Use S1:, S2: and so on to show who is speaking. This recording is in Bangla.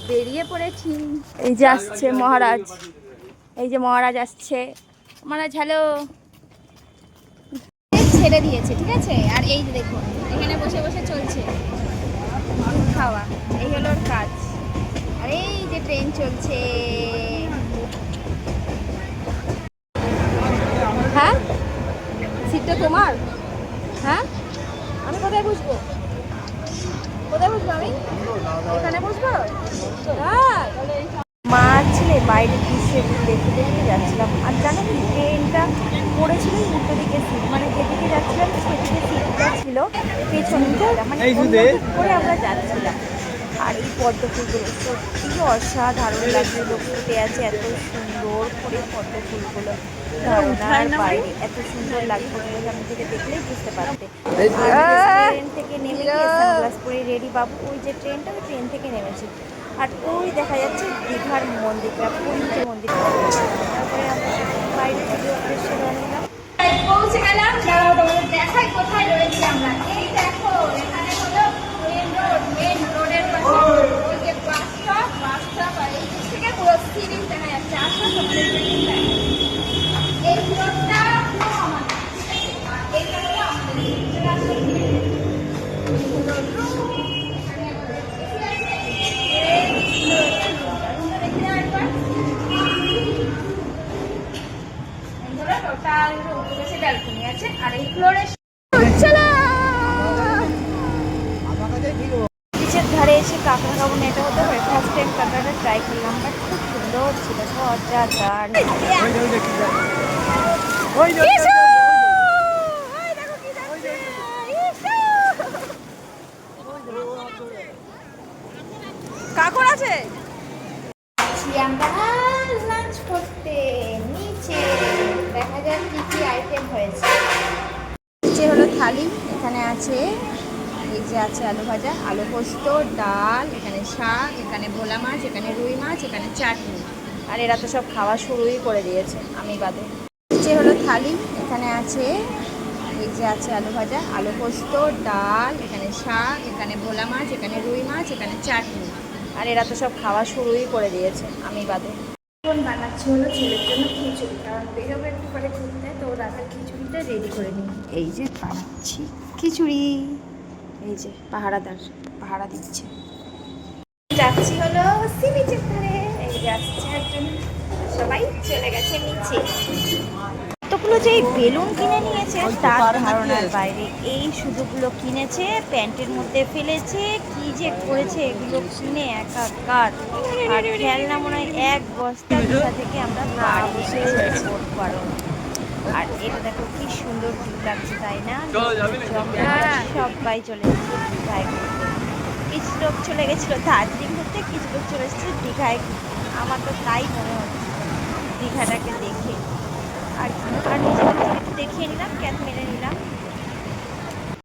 S1: বেরিয়ে পড়েছি। এই যে আসছে মহারাজ, এই যে মহারাজ আসছে। মহারাজ হ্যালো। ছেড়ে দিয়েছে, ঠিক আছে। আর এই যে দেখুন এখানে বসে বসে চলছে দুধ খাওয়া, এই হলো ওর কাজ। আর এই যে ট্রেন চলছে। হ্যাঁ, সিটটা তোমার? হ্যাঁ, আমি কোথায় বসবো? কোথায় বসবো আমি? এখানে বসবো? হ্যাঁ। মা ছেলে বাইরে দৃশ্যে দেখতে দেখতে যাচ্ছিলাম। আর জানো কি, ট্রেনটা পড়েছিল উল্টো দিকে সিট, মানে যেদিকে যাচ্ছিলাম সেদিকে সিটটা ছিল পেছনে, মানে করে আমরা যাচ্ছিলাম। আর এই পদ্ম ফুলগুলো সত্যি অসাধারণ লাগছিল, ফুটে আছে এত সুন্দর করে পদ্ম ফুলগুলো, ধারণার বাইরে এত সুন্দর লাগবে, সামনে থেকে দেখলেই বুঝতে পারবে। ট্রেন থেকে নেমে গিয়ে সানগ্লাস পরে রেডি বাবু, ওই যে ট্রেনটা, ওই ট্রেন থেকে নেমেছি। আর ওই দেখা যাচ্ছে দীঘার মন্দিরটা, পুরীর যে মন্দিরটা। তারপরে আমরা বাইরে থেকে উদ্দেশ্যে রওনা দিলাম। পৌঁছে গেলাম, দেখাই কোথায় রয়েছি আমরা। এই দেখো এখানে হলো মেন রোড, মেন রোডের পাশে ওই যে বাস স্টপ, আর এই দিক থেকে পুরো সিঁড়ি দেখা যাচ্ছে। আসো তোমাদের এই রোডটা পুরো আমাদের, এইটা হলো আমাদের। ব্যালকনি আছে আর এই ফ্লোরে বিচের ধারে এসে কাঁকড়া খাবো না, এটা হতে পারে। ফার্স্ট টাইম কাঁকড়াটা ট্রাই করলাম, বাট খুব সুন্দর ছিল, অজাদার। কাঁকড় আছে। আমরা লাঞ্চ করতে নিচে, দেখা যাক কি কি আইটেম হয়েছে। নিচে হলো থালি, এখানে আছে এই যে আছে আলু ভাজা, আলু পোস্ত, ডাল, এখানে শাক, এখানে ভোলা মাছ, এখানে রুই মাছ, এখানে চাটনি। আর এরা তো সব খাওয়া শুরুই করে দিয়েছে, আমি বাদে। নিচে হলো থালি, এখানে আছে এই যে আছে আলু ভাজা, আলু পোস্ত, ডাল, এখানে শাক, এখানে ভোলা মাছ, এখানে রুই মাছ, এখানে চাটনি। আর এরা তো সব খাওয়া শুরুই করে দিয়েছে, আমি বাদে। এখন বানাচ্ছি হলো ছেলের জন্য খিচুড়ি, কারণ বেরোবে একটু পরে ঘুরতে, তো রাতের খিচুড়িটা রেডি করে নিই। এই যে বানাচ্ছি খিচুড়ি, এই যে পাহারা দিচ্ছে। যাচ্ছি হলো সি বিচের ধারে, এই যাচ্ছে একজন, সবাই চলে গেছে নিচে। কতগুলো যে বেলুন কিনে নিয়েছে তার ধারণার বাইরে। এই শুধুগুলো কিনেছে, প্যান্টের মধ্যে ফেলেছে, কি যে করেছে এগুলো কিনে একাকার। আর খেলনা মনে হয় এক বস্তা দীঘা থেকে আমরা পারো। আর এটা দেখো কি সুন্দর ভিউ লাগছে, তাই না? সবাই চলে এসেছে দীঘায় ঘুরতে। কিছু লোক চলে গেছিলো দার্জিলিং ঘুরতে, কিছু লোক চলে এসেছে দীঘায় ঘুরতে। আমার তো তাই মনে হচ্ছে দীঘাটাকে দেখে। আর নিজেকে একটু দেখিয়ে নিলাম, ক্যাপ মেরে নিলাম।